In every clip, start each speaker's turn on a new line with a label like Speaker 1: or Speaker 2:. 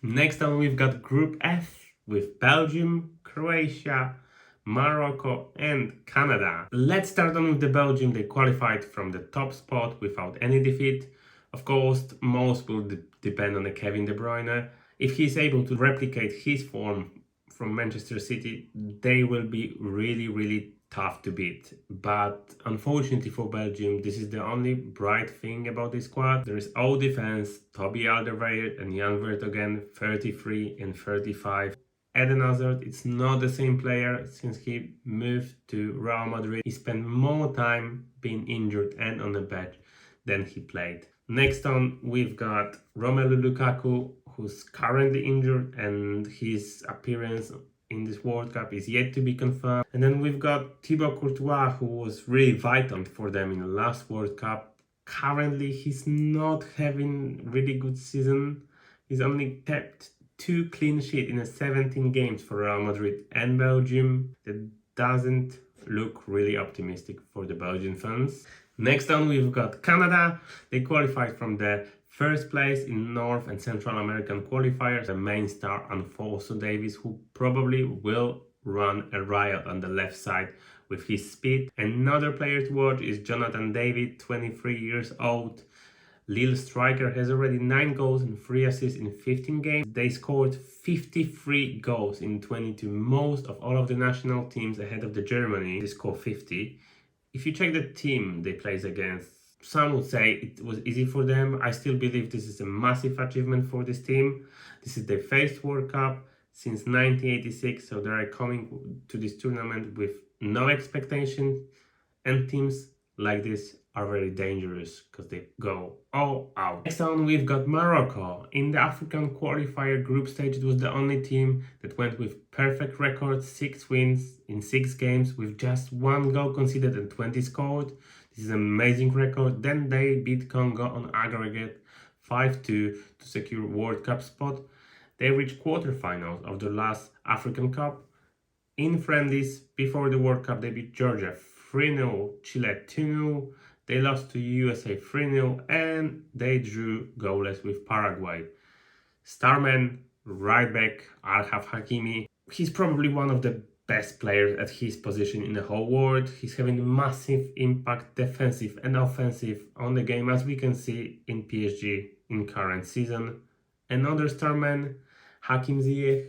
Speaker 1: Next on we've got Group F with Belgium, Croatia, Morocco and Canada. Let's start on with the Belgium. They qualified from the top spot without any defeat. Of course, most will depend on the Kevin De Bruyne. If he's able to replicate his form from Manchester City, they will be really tough to beat. But unfortunately for Belgium, this is the only bright thing about this squad. There is all defense, Toby Alderweireld and Jan Vertonghen, 33 and 35. Eden Hazard, it's not the same player since he moved to Real Madrid. He spent more time being injured and on the bench than he played. Next on, we've got Romelu Lukaku, who's currently injured and his appearance in this World Cup is yet to be confirmed. And then we've got Thibaut Courtois, who was really vital for them in the last World Cup. Currently, he's not having really good season. He's only kept 2 clean sheets in 17 games for Real Madrid and Belgium. That doesn't look really optimistic for the Belgian fans. Next on, we've got Canada. They qualified from the first place in North and Central American qualifiers. The main star, Alphonso Davies, who probably will run a riot on the left side with his speed. Another player to watch is Jonathan David, 23 years old. Lille striker has already 9 goals and 3 assists in 15 games. They scored 53 goals in 22. Most of all of the national teams ahead of the Germany, they scored 50. If you check the team they played against, some would say it was easy for them. I still believe this is a massive achievement for this team. This is their first World Cup since 1986, so they are coming to this tournament with no expectation, and teams like this are very dangerous because they go all out. Next on, we've got Morocco. In the African qualifier group stage, it was the only team that went with perfect record, 6 wins in 6 games with just 1 goal conceded and 20 scored. This is an amazing record. Then they beat Congo on aggregate 5-2 to secure World Cup spot. They reached quarterfinals of the last African Cup. In friendlies before the World Cup, they beat Georgia 3-0, Chile 2-0. They lost to USA 3-0 and they drew goalless with Paraguay. Starman, right back, Achraf Hakimi. He's probably one of the best players at his position in the whole world. He's having massive impact, defensive and offensive, on the game, as we can see in PSG in current season. Another starman, Hakim Ziyech,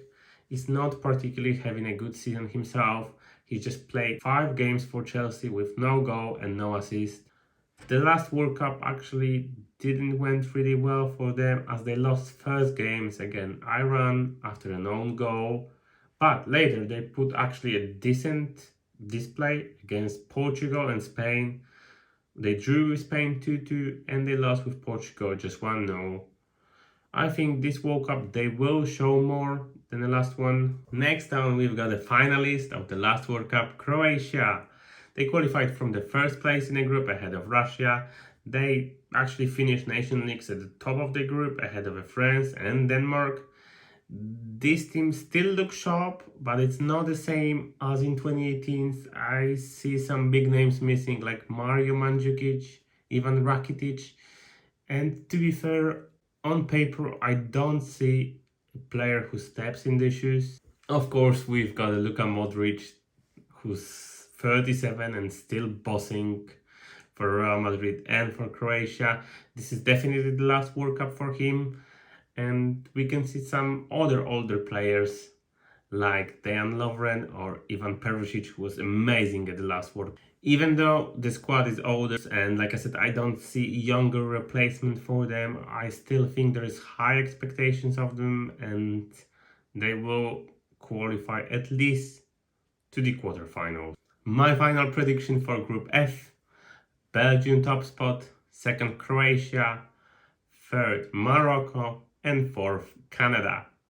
Speaker 1: is not particularly having a good season himself. He just played 5 games for Chelsea with no goal and no assist. The last World Cup actually didn't went really well for them, as they lost first games against Iran after an own goal. But later they put actually a decent display against Portugal and Spain. They drew with Spain 2-2 and they lost with Portugal just 1-0. I think this World Cup they will show more than the last one. Next down, we've got the finalist of the last World Cup, Croatia. They qualified from the first place in the group ahead of Russia. They actually finished Nation Leagues at the top of the group ahead of France and Denmark. This team still looks sharp, but it's not the same as in 2018. I see some big names missing, like Mario Mandzukic, Ivan Rakitic. And to be fair, on paper, I don't see a player who steps in the shoes. Of course, we've got Luka Modric, who's 37 and still bossing for Real Madrid and for Croatia. This is definitely the last World Cup for him. And we can see some other older players like Dejan Lovren or Ivan Perisic, who was amazing at the last World Cup. Even though the squad is older and, like I said, I don't see younger replacement for them, I still think there is high expectations of them and they will qualify at least to the quarterfinals. My final prediction for Group F: Belgium top spot, 2nd Croatia, 3rd Morocco and 4th Canada.